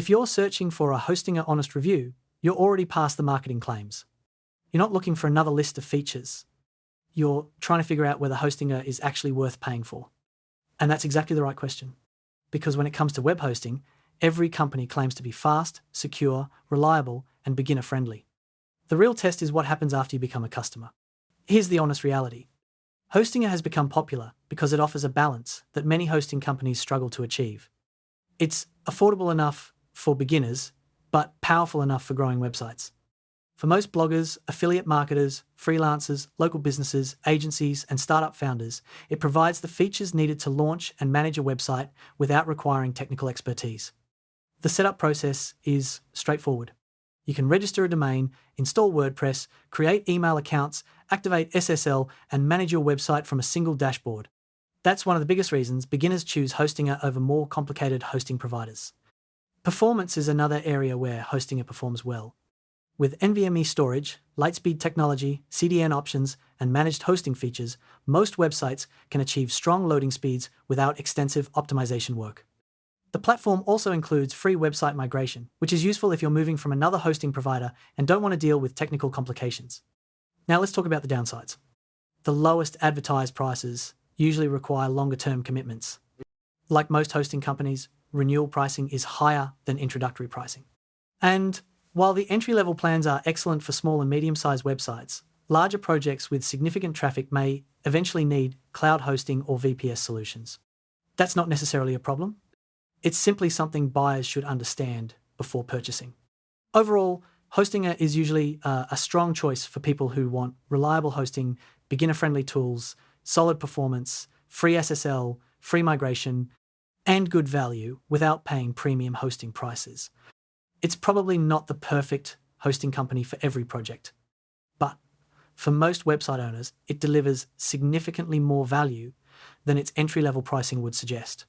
If you're searching for a Hostinger honest review, you're already past the marketing claims. You're not looking for another list of features. You're trying to figure out whether Hostinger is actually worth paying for. And that's exactly the right question. Because when it comes to web hosting, every company claims to be fast, secure, reliable, and beginner-friendly. The real test is what happens after you become a customer. Here's the honest reality. Hostinger has become popular because it offers a balance that many hosting companies struggle to achieve. It's affordable enough for beginners, but powerful enough for growing websites. For most bloggers, affiliate marketers, freelancers, local businesses, agencies, and startup founders, it provides the features needed to launch and manage a website without requiring technical expertise. The setup process is straightforward. You can register a domain, install WordPress, create email accounts, activate SSL, and manage your website from a single dashboard. That's one of the biggest reasons beginners choose Hostinger over more complicated hosting providers. Performance is another area where Hostinger performs well. With NVMe storage, lightspeed technology, CDN options, and managed hosting features, most websites can achieve strong loading speeds without extensive optimization work. The platform also includes free website migration, which is useful if you're moving from another hosting provider and don't want to deal with technical complications. Now let's talk about the downsides. The lowest advertised prices usually require longer-term commitments. Like most hosting companies, renewal pricing is higher than introductory pricing. And while the entry-level plans are excellent for small and medium-sized websites, larger projects with significant traffic may eventually need cloud hosting or VPS solutions. That's not necessarily a problem. It's simply something buyers should understand before purchasing. Overall, Hostinger is usually a strong choice for people who want reliable hosting, beginner-friendly tools, solid performance, free SSL, free migration, and good value without paying premium hosting prices. It's probably not the perfect hosting company for every project, but for most website owners, it delivers significantly more value than its entry-level pricing would suggest.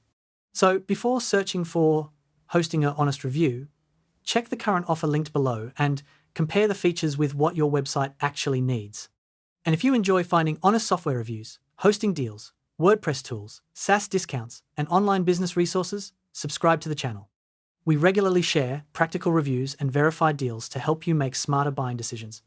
So before searching for Hostinger honest review, check the current offer linked below and compare the features with what your website actually needs. And if you enjoy finding honest software reviews, hosting deals, WordPress tools, SaaS discounts, and online business resources, subscribe to the channel. We regularly share practical reviews and verified deals to help you make smarter buying decisions.